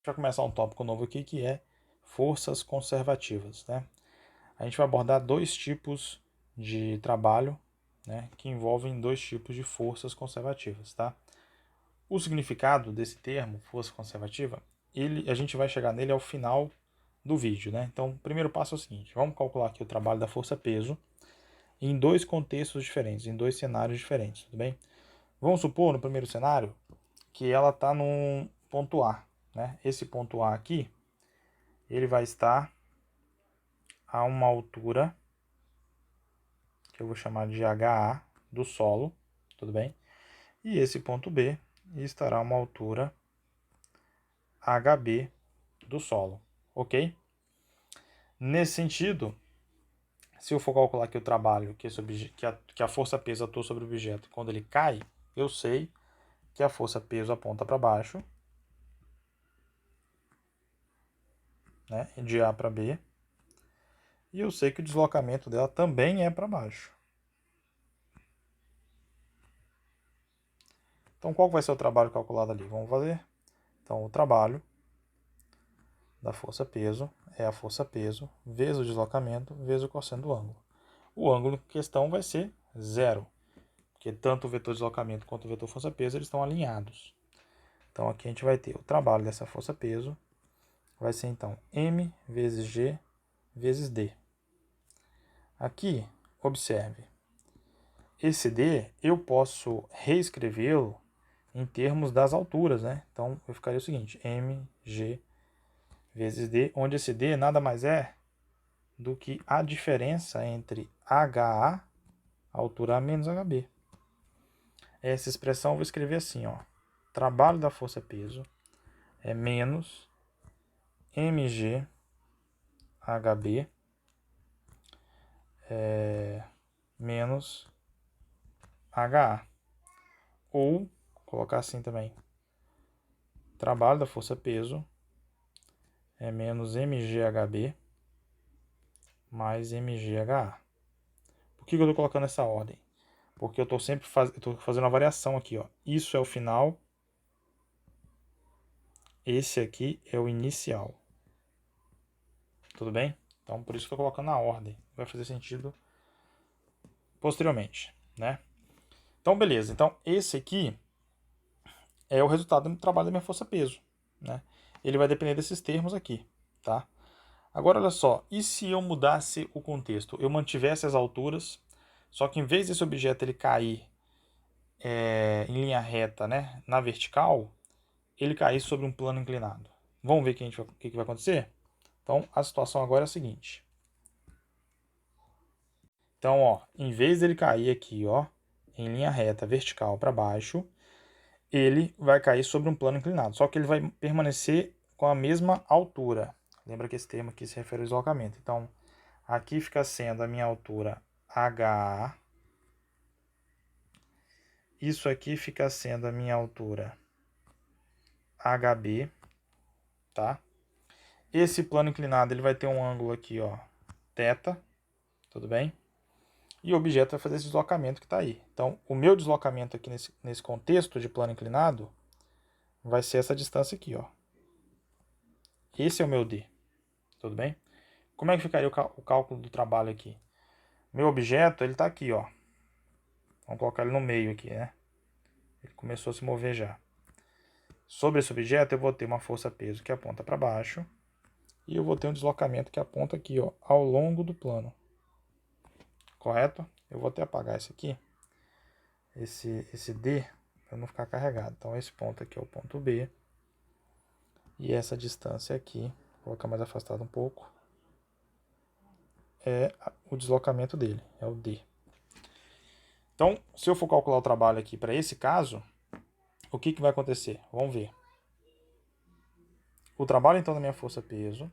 vai começar um tópico novo aqui que é forças conservativas, né? A gente vai abordar dois tipos de trabalho, né, que envolvem dois tipos de forças conservativas, tá? O significado desse termo, força conservativa, a gente vai chegar nele ao final do vídeo, né? Então, o primeiro passo é o seguinte: vamos calcular aqui o trabalho da força-peso em dois contextos diferentes, em dois cenários diferentes, tudo bem? Vamos supor, no primeiro cenário, que ela está num ponto A, né? Esse ponto A aqui, ele vai estar a uma altura que eu vou chamar de HA do solo, tudo bem? E esse ponto B estará a uma altura HB do solo, ok? Nesse sentido, se eu for calcular aqui o trabalho que a força-peso atua sobre o objeto quando ele cai, eu sei que a força-peso aponta para baixo, né, de A para B, e eu sei que o deslocamento dela também é para baixo. Então, qual vai ser o trabalho calculado ali? Vamos fazer? Então, o trabalho da força-peso é a força-peso vezes o deslocamento vezes o cosseno do ângulo. O ângulo em questão vai ser zero, porque tanto o vetor deslocamento quanto o vetor força-peso eles estão alinhados. Então aqui a gente vai ter o trabalho dessa força-peso, vai ser então M vezes G vezes D. Aqui, observe, esse D eu posso reescrevê-lo em termos das alturas, né? Então eu ficaria o seguinte, mg vezes D, onde esse D nada mais é do que a diferença entre HA, altura A menos HB. Essa expressão eu vou escrever assim, ó. Trabalho da força-peso é menos mg HB menos HA. Ou, colocar assim também, trabalho da força-peso é menos mghb mais mgha. Por que eu estou colocando essa ordem? Porque eu estou sempre fazendo uma variação aqui, ó. Isso é o final, esse aqui é o inicial. Tudo bem? Então, por isso que eu estou colocando na ordem. Vai fazer sentido posteriormente, né? Então, beleza. Então, esse aqui é o resultado do trabalho da minha força-peso, né? Ele vai depender desses termos aqui, tá? Agora, olha só. E se eu mudasse o contexto? Eu mantivesse as alturas, só que em vez desse objeto ele cair em linha reta, né, na vertical, ele cair sobre um plano inclinado. Vamos ver o que vai acontecer? Então, a situação agora é a seguinte. Então, ó, em vez dele cair aqui, ó, em linha reta vertical para baixo, ele vai cair sobre um plano inclinado. Só que ele vai permanecer com a mesma altura. Lembra que esse termo aqui se refere ao deslocamento. Então, aqui fica sendo a minha altura HA. Isso aqui fica sendo a minha altura HB, tá? Esse plano inclinado ele vai ter um ângulo aqui, ó, θ, tudo bem? E o objeto vai fazer esse deslocamento que está aí. Então, o meu deslocamento aqui nesse contexto de plano inclinado vai ser essa distância aqui, ó. Esse é o meu D, tudo bem? Como é que ficaria o cálculo do trabalho aqui? Meu objeto, ele está aqui, ó. Vamos colocar ele no meio aqui, né? Ele começou a se mover já. Sobre esse objeto, eu vou ter uma força-peso que aponta para baixo. E eu vou ter um deslocamento que aponta aqui, ó, ao longo do plano. Correto? Eu vou até apagar esse aqui. Esse D, para não ficar carregado. Então, esse ponto aqui é o ponto B. E essa distância aqui, vou colocar mais afastado um pouco, é o deslocamento dele, é o D. Então, se eu for calcular o trabalho aqui para esse caso, o que vai acontecer? Vamos ver. O trabalho, então, da minha força-peso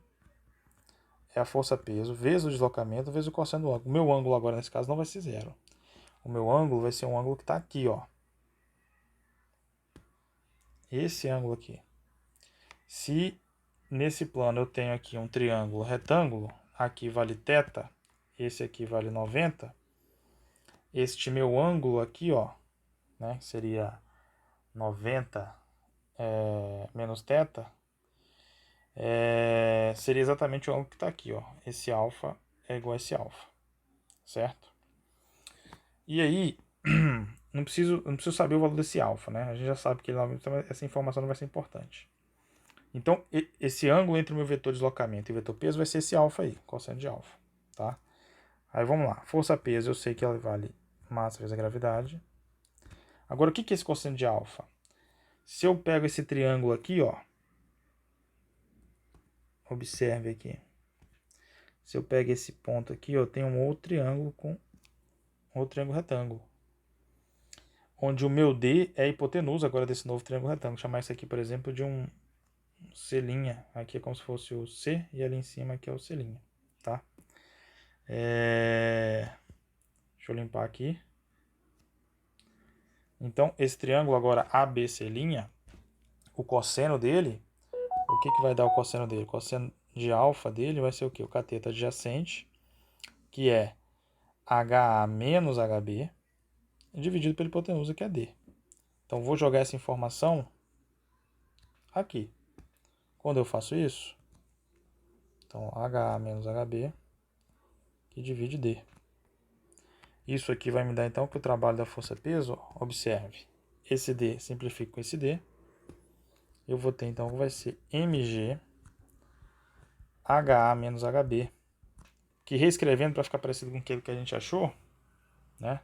é a força-peso vezes o deslocamento vezes o cosseno do ângulo. O meu ângulo agora, nesse caso, não vai ser zero. O meu ângulo vai ser um ângulo que está aqui, ó. Esse ângulo aqui. Se nesse plano eu tenho aqui um triângulo retângulo, aqui vale θ, esse aqui vale 90, este meu ângulo aqui, ó, né, seria 90 menos θ, seria exatamente o ângulo que está aqui, ó. Esse alfa é igual a esse alfa, certo? E aí, não preciso saber o valor desse alfa, né? A gente já sabe que essa informação não vai ser importante. Então, esse ângulo entre o meu vetor deslocamento e o vetor peso vai ser esse alfa aí, cosseno de alfa, tá? Aí vamos lá, força-peso eu sei que ela vale massa vezes a gravidade. Agora, o que é esse cosseno de alfa? Se eu pego esse triângulo aqui, ó, observe aqui. Se eu pego esse ponto aqui, eu tenho um outro triângulo com outro triângulo retângulo. Onde o meu D é a hipotenusa agora desse novo triângulo retângulo. Vou chamar isso aqui, por exemplo, de um C'. Aqui é como se fosse o C e ali em cima aqui é o C', tá? Deixa eu limpar aqui. Então, esse triângulo agora ABC', o cosseno dele, o que vai dar o cosseno dele? O cosseno de alfa dele vai ser o quê? O cateto adjacente, que é HA menos HB, dividido pela hipotenusa, que é D. Então, vou jogar essa informação aqui. Quando eu faço isso, então HA menos HB, que divide D. Isso aqui vai me dar, então, que o trabalho da força-peso, observe, esse D simplifica com esse D. Eu vou ter, então, que vai ser mg HA menos HB, que reescrevendo para ficar parecido com aquilo que a gente achou, né?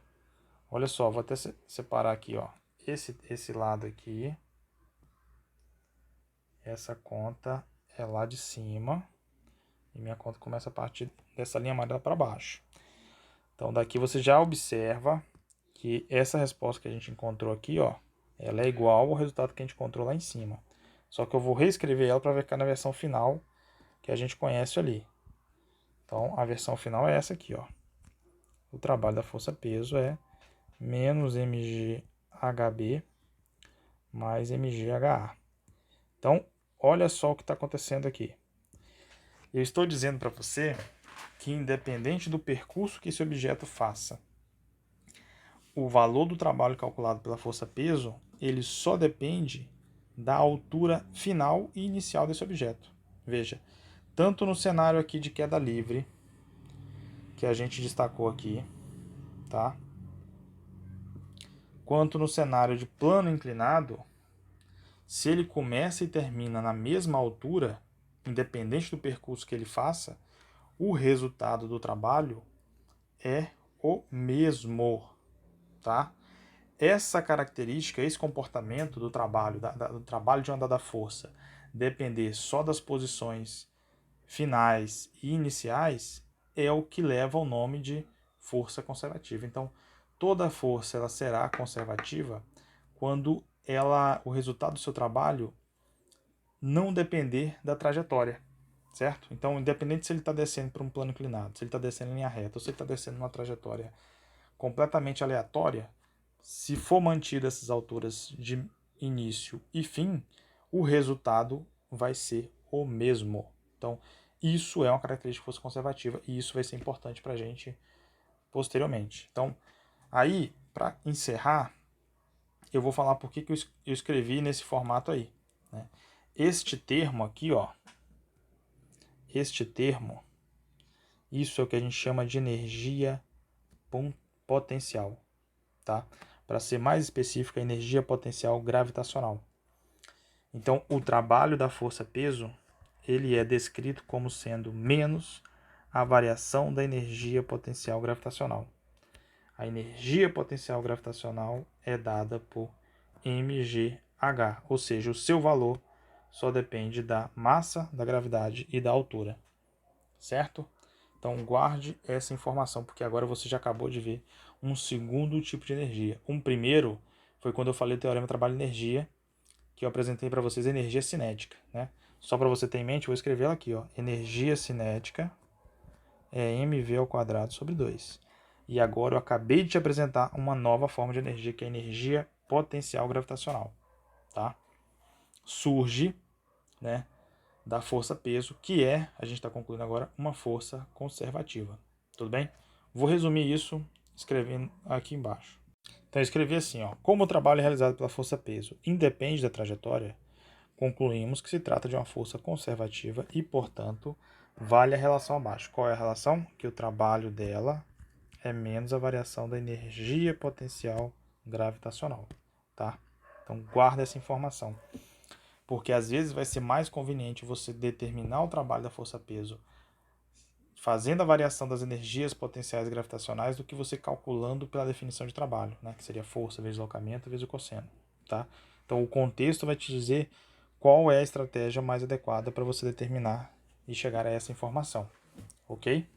Olha só, vou até separar aqui, ó, esse lado aqui, essa conta é lá de cima, e minha conta começa a partir dessa linha amarela para baixo. Então daqui você já observa que essa resposta que a gente encontrou aqui, ó, ela é igual ao resultado que a gente encontrou lá em cima. Só que eu vou reescrever ela para ficar na versão final que a gente conhece ali. Então a versão final é essa aqui, ó. O trabalho da força-peso é menos mg-hb mais mg-ha. Então, olha só o que está acontecendo aqui. Eu estou dizendo para você que, independente do percurso que esse objeto faça, o valor do trabalho calculado pela força-peso, ele só depende da altura final e inicial desse objeto. Veja, tanto no cenário aqui de queda livre, que a gente destacou aqui, tá? Quanto no cenário de plano inclinado, se ele começa e termina na mesma altura, independente do percurso que ele faça, o resultado do trabalho é o mesmo, tá? Essa característica, esse comportamento do trabalho, do trabalho de onda da força, depender só das posições finais e iniciais, é o que leva ao nome de força conservativa. Então, toda força ela será conservativa quando o resultado do seu trabalho não depender da trajetória, certo? Então, independente se ele está descendo por um plano inclinado, se ele está descendo em linha reta, ou se ele está descendo numa trajetória completamente aleatória, se for mantido essas alturas de início e fim, o resultado vai ser o mesmo. Então, isso é uma característica de força conservativa e isso vai ser importante para a gente posteriormente. Então, aí, para encerrar, eu vou falar por que eu escrevi nesse formato aí, né? Este termo aqui, ó, este termo, isso é o que a gente chama de energia potencial, tá? Para ser mais específico, a energia potencial gravitacional. Então, o trabalho da força-peso, ele é descrito como sendo menos a variação da energia potencial gravitacional. A energia potencial gravitacional é dada por mgh, ou seja, o seu valor só depende da massa, da gravidade e da altura, certo? Então guarde essa informação, porque agora você já acabou de ver um segundo tipo de energia. Um primeiro foi quando eu falei do teorema trabalho-energia, que eu apresentei para vocês energia cinética, né? Só para você ter em mente, eu vou escrever ela aqui, ó. Energia cinética é mv² sobre 2. E agora eu acabei de te apresentar uma nova forma de energia, que é a energia potencial gravitacional, tá? Surge, né, da força-peso, que é, a gente está concluindo agora, uma força conservativa. Tudo bem? Vou resumir isso escrevendo aqui embaixo. Então eu escrevi assim, ó, como o trabalho realizado pela força-peso independe da trajetória, concluímos que se trata de uma força conservativa e, portanto, vale a relação abaixo. Qual é a relação? Que o trabalho dela é menos a variação da energia potencial gravitacional, tá? Então guarda essa informação, porque às vezes vai ser mais conveniente você determinar o trabalho da força-peso fazendo a variação das energias potenciais gravitacionais do que você calculando pela definição de trabalho, né? Que seria força vezes deslocamento vezes o cosseno, tá? Então o contexto vai te dizer qual é a estratégia mais adequada para você determinar e chegar a essa informação, ok?